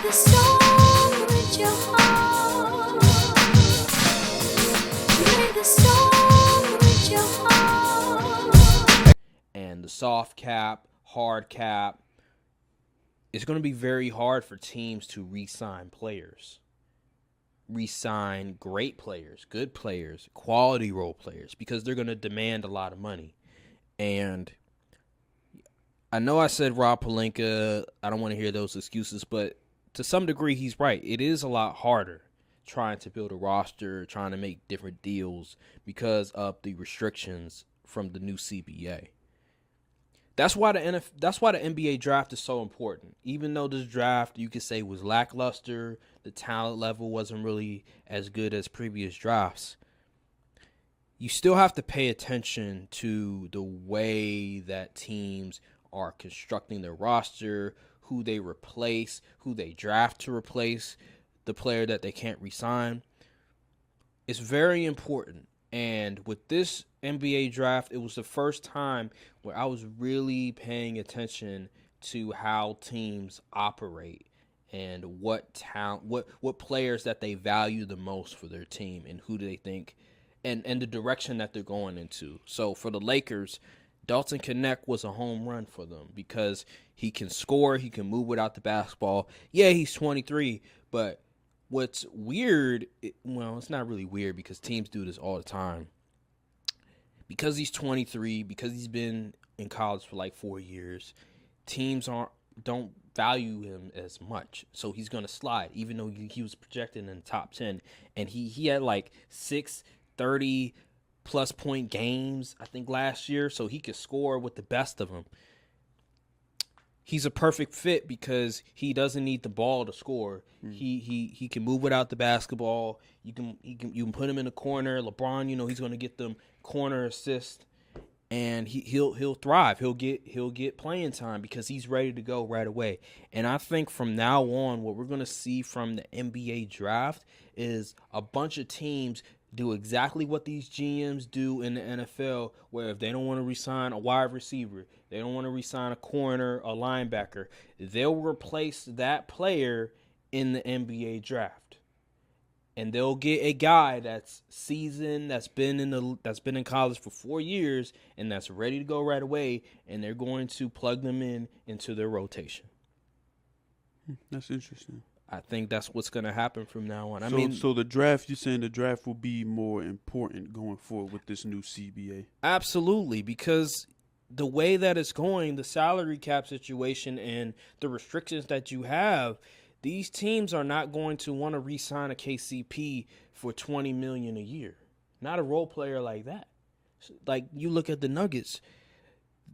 the song with your heart. Play the song with your heart. And the soft cap, hard cap, it's going to be very hard for teams to re-sign players. Re-sign great players, good players, quality role players, because they're going to demand a lot of money. And I know I said Rob Pelinka, I don't want to hear those excuses, but to some degree he's right. It is a lot harder trying to build a roster, trying to make different deals because of the restrictions from the new CBA. That's why the NBA draft is so important. Even though this draft, you could say, was lackluster, the talent level wasn't really as good as previous drafts, you still have to pay attention to the way that teams are constructing their roster, who they replace, who they draft to replace the player that they can't re-sign. It's very important. And with this NBA draft, it was the first time where I was really paying attention to how teams operate and what talent, what players that they value the most for their team and who do they think and the direction that they're going into. So for the Lakers, Dalton Knecht was a home run for them because he can score, he can move without the basketball. Yeah, he's 23, but what's weird, well, it's not really weird because teams do this all the time. Because he's 23, because he's been in college for like 4 years, teams don't value him as much. So he's going to slide, even though he was projected in the top 10. And he had like 6 30-plus point games, I think, last year. So he could score with the best of them. He's a perfect fit because he doesn't need the ball to score. He can move without the basketball. You can put him in the corner. LeBron, he's going to get them corner assists, and he'll thrive. He'll get playing time because he's ready to go right away. And I think from now on, what we're going to see from the NBA draft is a bunch of teams do exactly what these GMs do in the NFL, where if they don't want to re-sign a wide receiver, they don't want to re-sign a corner, a linebacker, they'll replace that player in the NBA draft. And they'll get a guy that's seasoned, that's been in college for 4 years, and that's ready to go right away, and they're going to plug them into their rotation. That's interesting. I think that's what's going to happen from now on. So the draft, you're saying the draft will be more important going forward with this new CBA? Absolutely, because the way that it's going, the salary cap situation and the restrictions that you have, these teams are not going to want to re-sign a KCP for $20 million a year. Not a role player like that. Like, you look at the Nuggets,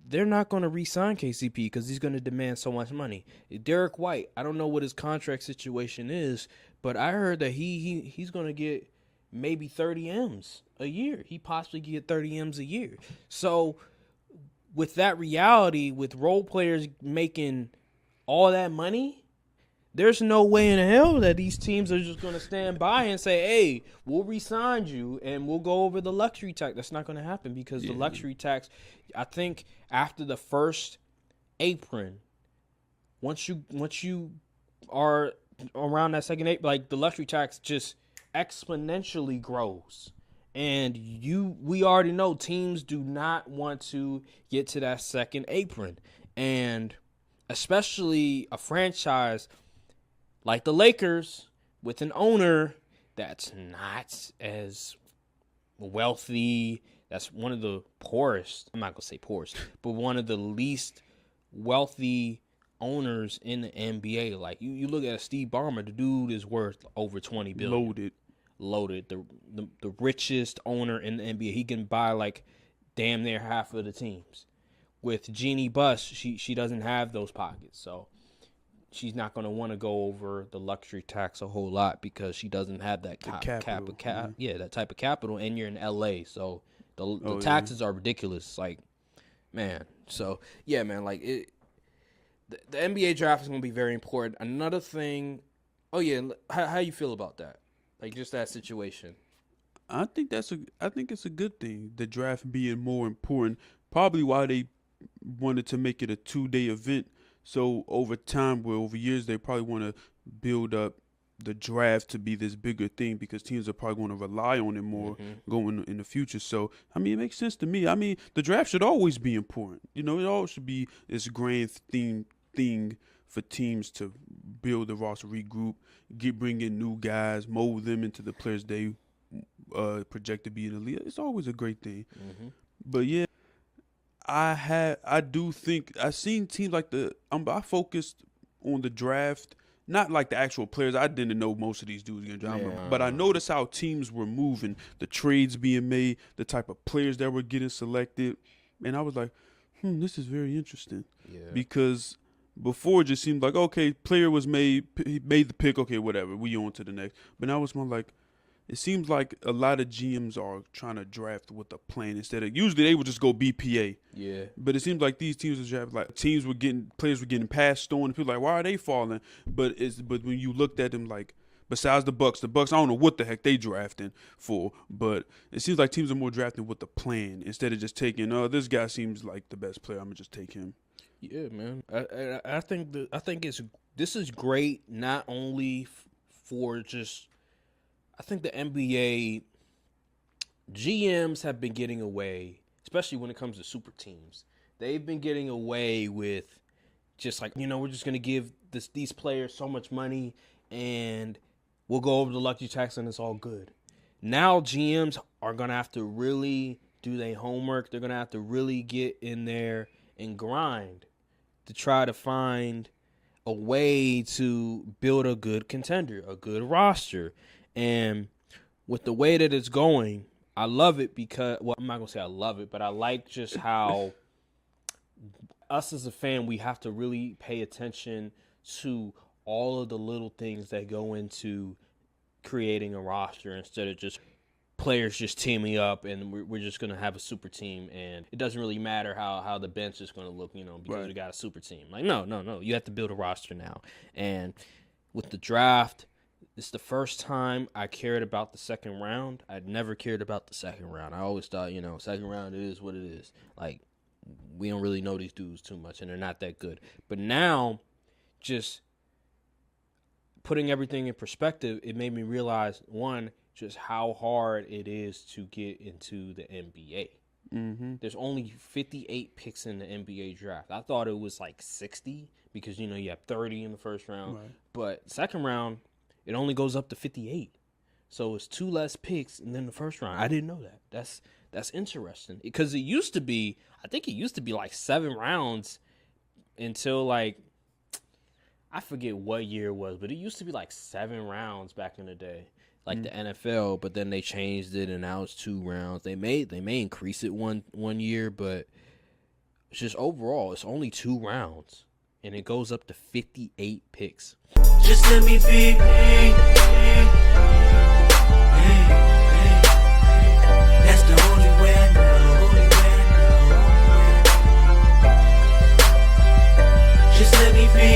they're not going to re-sign KCP because he's going to demand so much money. Derek White, I don't know what his contract situation is, but I heard that he's going to get maybe 30 M's a year. He possibly get 30 M's a year. So with that reality, with role players making all that money, there's no way in hell that these teams are just going to stand by and say, hey, we'll re-sign you and we'll go over the luxury tax. That's not going to happen because the luxury tax, I think after the first apron, once you are around that second apron, like the luxury tax just exponentially grows. And we already know teams do not want to get to that second apron. And especially a franchise like the Lakers, with an owner that's not as wealthy, that's one of the poorest, I'm not going to say poorest, but one of the least wealthy owners in the NBA. Like, you look at Steve Ballmer, the dude is worth over $20 billion. Loaded. The richest owner in the NBA. He can buy, like, damn near half of the teams. With Jeannie Buss, she doesn't have those pockets, so she's not going to want to go over the luxury tax a whole lot because she doesn't have that that type of capital, and you're in LA, so the taxes are ridiculous. Like, man, so yeah, man, like the NBA draft is going to be very important. Another thing, how you feel about that? Like, just that situation. I think it's a good thing. The draft being more important, probably why they wanted to make it a 2-day event, So over time, over years, they probably want to build up the draft to be this bigger thing because teams are probably going to rely on it more going in the future. So, I mean, it makes sense to me. I mean, the draft should always be important. You know, it always should be this grand thing for teams to build the roster, regroup, bring in new guys, mold them into the players they project to be in the league. It's always a great thing. But yeah, I do think I've seen teams like I focused on the draft. Not like the actual players. I didn't know most of these dudes going to draft, but I noticed how teams were moving, the trades being made, the type of players that were getting selected, and I was like, this is very interesting. Yeah. Because before it just seemed like, okay, player was made, he made the pick, okay, whatever, we on to the next. But now it's more like, it seems like a lot of GMs are trying to draft with a plan instead of usually they would just go BPA. Yeah. But it seems like these teams are drafting like players were getting passed on and people are like, why are they falling? But when you looked at them like besides the Bucks I don't know what the heck they drafting for, but it seems like teams are more drafting with the plan instead of just taking this guy seems like the best player, I'm gonna just take him. Yeah, man. I think this is great not only for just. I think the NBA GMs have been getting away, especially when it comes to super teams. They've been getting away with just like, we're just going to give these players so much money and we'll go over the luxury tax and it's all good. Now GMs are going to have to really do their homework. They're going to have to really get in there and grind to try to find a way to build a good contender, a good roster. And with the way that it's going, I love it because, well, I'm not going to say I love it, but I like just how us as a fan, we have to really pay attention to all of the little things that go into creating a roster instead of just players just teaming up and we're just going to have a super team and it doesn't really matter how the bench is going to look, because we got a super team. Like, no. You have to build a roster now. And with the draft, it's the first time I cared about the second round. I'd never cared about the second round. I always thought, second round it is what it is. Like, we don't really know these dudes too much, and they're not that good. But now, just putting everything in perspective, it made me realize, one, just how hard it is to get into the NBA. There's only 58 picks in the NBA draft. I thought it was like 60 because, you have 30 in the first round. Right. But second round, it only goes up to 58. So it's 2 less picks than the first round. I didn't know that. That's interesting. Because I think it used to be like 7 rounds until like, I forget what year it was, but it used to be like 7 rounds back in the day, like the NFL, but then they changed it and now it's 2 rounds. They may increase it one year, but it's just overall, it's only 2 rounds. And it goes up to 58 picks. Just let me be.